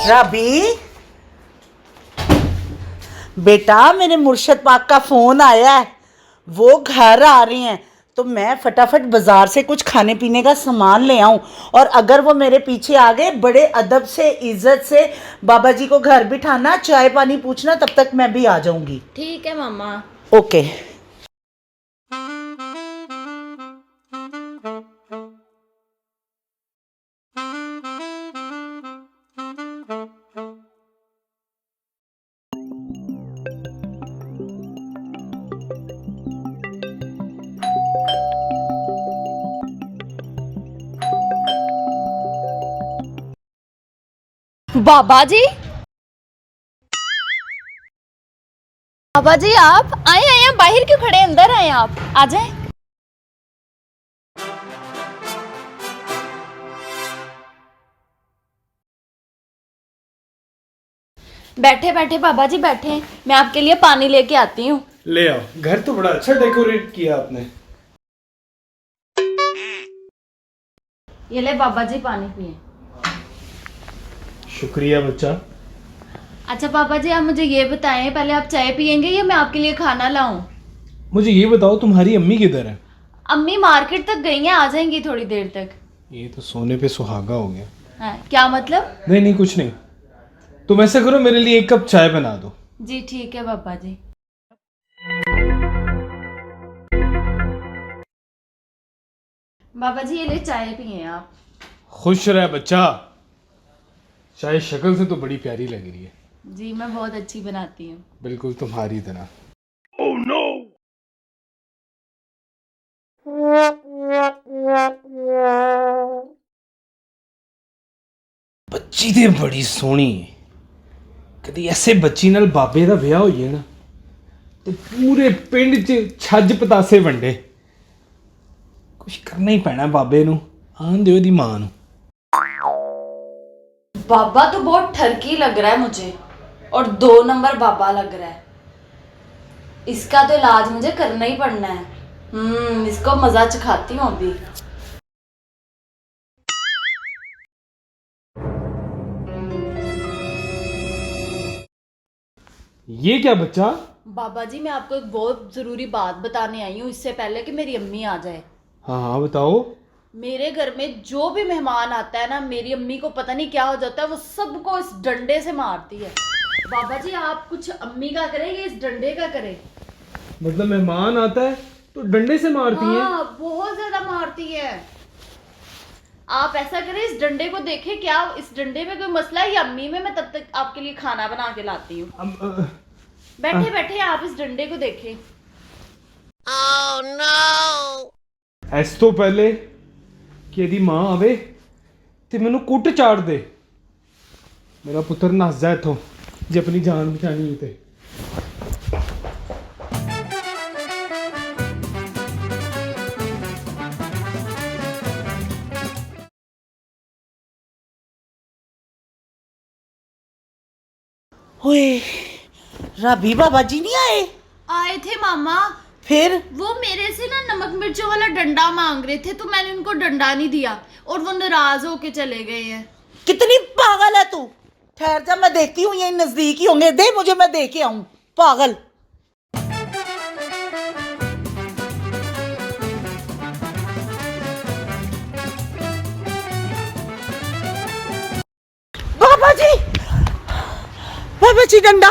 राबी बेटा, मेरे मुर्शद पाक का फोन आया है, वो घर आ रही हैं, तो मैं फटाफट बाजार से कुछ खाने पीने का सामान ले आऊं। और अगर वो मेरे पीछे आ गए, बड़े अदब से इज्जत से बाबा जी को घर बिठाना, चाय पानी पूछना, तब तक मैं भी आ जाऊंगी। ठीक है मम्मा। ओके। बाबा जी, बाबा जी आप आए आए, बाहर क्यों खड़े, अंदर आए, आप आ जाए। बैठे बैठे बाबा जी बैठे, मैं आपके लिए पानी लेके आती हूँ। ले आओ। घर तो बड़ा अच्छा डेकोरेट किया आपने। ये ले बाबा जी पानी पिए। शुक्रिया बच्चा। अच्छा बाबा जी, आप मुझे ये बताएं, पहले आप चाय पियेंगे या मैं आपके लिए खाना लाऊं? मुझे ये बताओ, तुम्हारी अम्मी किधर है? अम्मी मार्केट तक गई हैं, आ जाएंगी थोड़ी देर तक। ये तो सोने पे सुहागा हो गया। हाँ, क्या मतलब? नहीं नहीं, कुछ नहीं। तुम ऐसा करो, मेरे लिए 1 कप चाय बना दो। जी ठीक है बाबा जी। बाबा जी ये ले चाय पिए आप। खुश रह बच्चा। चाय शक्ल से तो बड़ी प्यारी लग रही है। जी मैं बहुत अच्छी बनाती हूँ। बिल्कुल तुम्हारी तरह। बच्ची ते बड़ी सोहनी है। कदी ऐसे बच्ची नाल बाबे दा ब्याह हो जाए ना, तो पूरे पिंड च छज पतासे वंडे। कुछ करना ही पैना बाबे नू। आन दियो दी मां नू। बाबा तो बहुत ठरकी लग रहा है मुझे, और 2 नंबर बाबा लग रहा है। इसका तो इलाज मुझे करना ही पड़ना है। इसको मजा चखाती हूँ अभी। ये क्या बच्चा? बाबा जी मैं आपको एक बहुत जरूरी बात बताने आई हूँ, इससे पहले कि मेरी अम्मी आ जाए। हाँ हाँ बताओ। मेरे घर में जो भी मेहमान आता है ना, मेरी अम्मी को पता नहीं क्या हो जाता है, वो सबको इस डंडे से मारती है। बाबा जी आप कुछ अम्मी का करें या इस डंडे का करें? मतलब मेहमान आता है तो डंडे से मारती है? हाँ बहुत ज्यादा मारती है। आप ऐसा करें, इस डंडे को देखें, क्या इस डंडे में कोई मसला है या अम्मी में? मैं तब तक आपके लिए खाना बना के लाती हूँ। बैठे बैठे आप इस डंडे को देखें। Oh no! इस तो पहले कि यदि मां आवे ते मैनू कुट चाड़ दे, मेरा पुत्र नस जाए इथों जे अपनी जान बचानी है ते। ओए, राबी बाबा जी नहीं आए? आए थे मामा। फिर? वो मेरे से ना नमक मिर्चों वाला डंडा मांग रहे थे, तो मैंने उनको डंडा नहीं दिया और वो नाराज होके चले गए हैं। कितनी पागल है तू। ठहर जा, मैं देखती हूँ, यही नजदीक ही होंगे। दे मुझे, मैं दे के आऊं। पागल। बाबा जी, बाबा जी डंडा।